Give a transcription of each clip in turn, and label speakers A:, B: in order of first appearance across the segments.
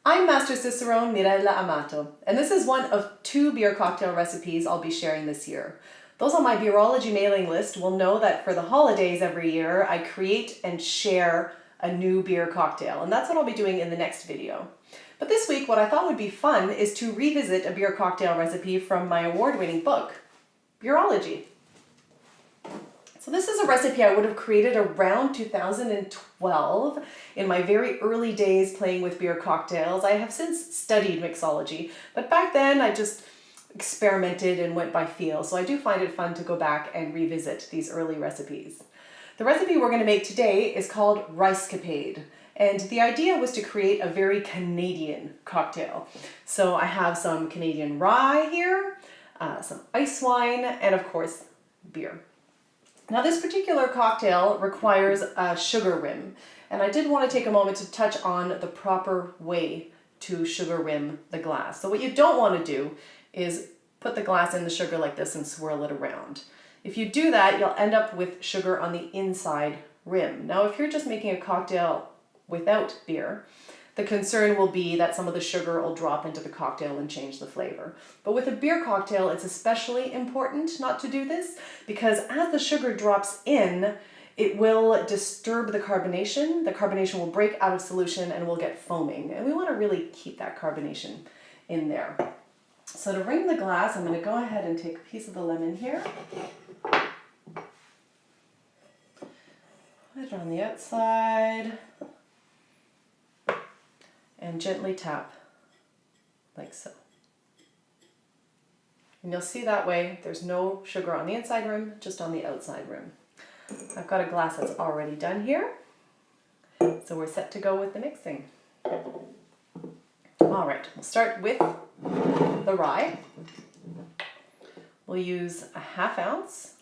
A: I'm Master Cicerone Mirella Amato, and this is one of 2 beer cocktail recipes I'll be sharing this year. Those on my Beerology mailing list will know that for the holidays every year, I create and share a new beer cocktail, and that's what I'll be doing in the next video. But this week, what I thought would be fun is to revisit a beer cocktail recipe from my award-winning book, Beerology. So this is a recipe I would have created around 2012 in my very early days playing with beer cocktails. I have since studied mixology, but back then I just experimented and went by feel. So I do find it fun to go back and revisit these early recipes. The recipe we're going to make today is called Ryescapade. And the idea was to create a very Canadian cocktail. So I have some Canadian rye here, some ice wine, and of course, beer. Now this particular cocktail requires a sugar rim, and I did want to take a moment to touch on the proper way to sugar rim the glass. So what you don't want to do is put the glass in the sugar like this and swirl it around. If you do that, you'll end up with sugar on the inside rim. Now if you're just making a cocktail without beer, the concern will be that some of the sugar will drop into the cocktail and change the flavor. But with a beer cocktail, it's especially important not to do this because as the sugar drops in, it will disturb the carbonation. The carbonation will break out of solution and will get foaming. And we want to really keep that carbonation in there. So to rim the glass, I'm going to go ahead and take a piece of the lemon here. Put it on the outside. And gently tap, like so. And you'll see that way there's no sugar on the inside rim, just on the outside rim. I've got a glass that's already done here, so we're set to go with the mixing. All right, we'll start with the rye. We'll use a 1/2 ounce.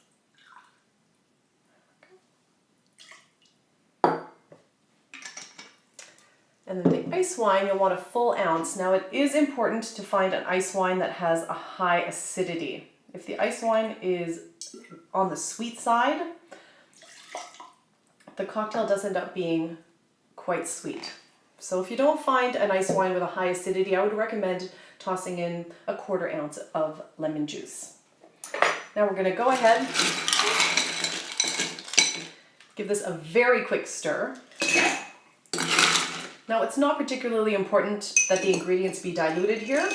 A: And then the ice wine, you'll want a full ounce. Now it is important to find an ice wine that has a high acidity. If the ice wine is on the sweet side, the cocktail does end up being quite sweet. So if you don't find an ice wine with a high acidity, I would recommend tossing in a 1/4 ounce of lemon juice. Now we're going to go ahead, give this a very quick stir. Now it's not particularly important that the ingredients be diluted here.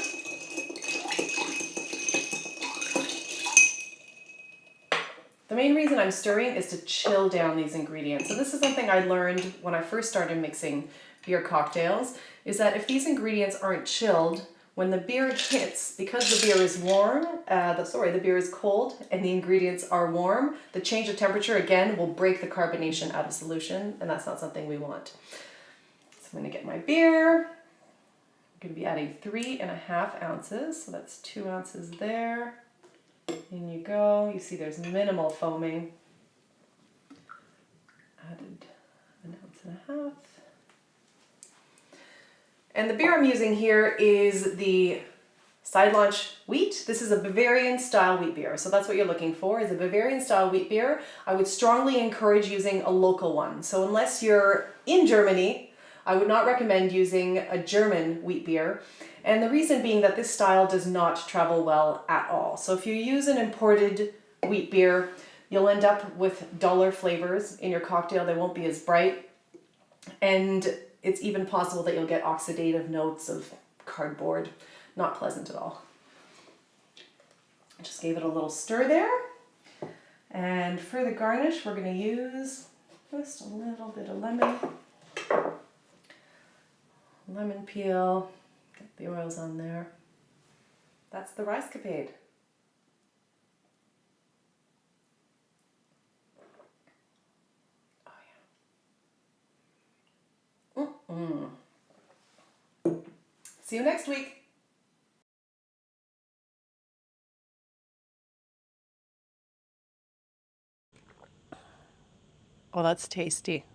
A: The main reason I'm stirring is to chill down these ingredients. So this is something I learned when I first started mixing beer cocktails, is that if these ingredients aren't chilled, when the beer hits, because the beer is warm, the beer is cold and the ingredients are warm, the change of temperature again will break the carbonation out of solution, and that's not something we want. I'm going to get my beer. I'm going to be adding 3.5 ounces, so that's 2 ounces there. In you go. You see there's minimal foaming. Added 1.5 ounces. And the beer I'm using here is the side launch wheat. This is a Bavarian style wheat beer, so that's what you're looking for, is a Bavarian style wheat beer. I would strongly encourage using a local one. So unless you're in Germany, I would not recommend using a German wheat beer, and the reason being that this style does not travel well at all. So if you use an imported wheat beer, you'll end up with duller flavors in your cocktail. They won't be as bright, and it's even possible that you'll get oxidative notes of cardboard. Not pleasant at all. Just gave it a little stir there, and for the garnish, we're going to use just a little bit of lemon peel, get the oils on there. That's the Ryescapade. Oh yeah. See you next week. Oh, that's tasty.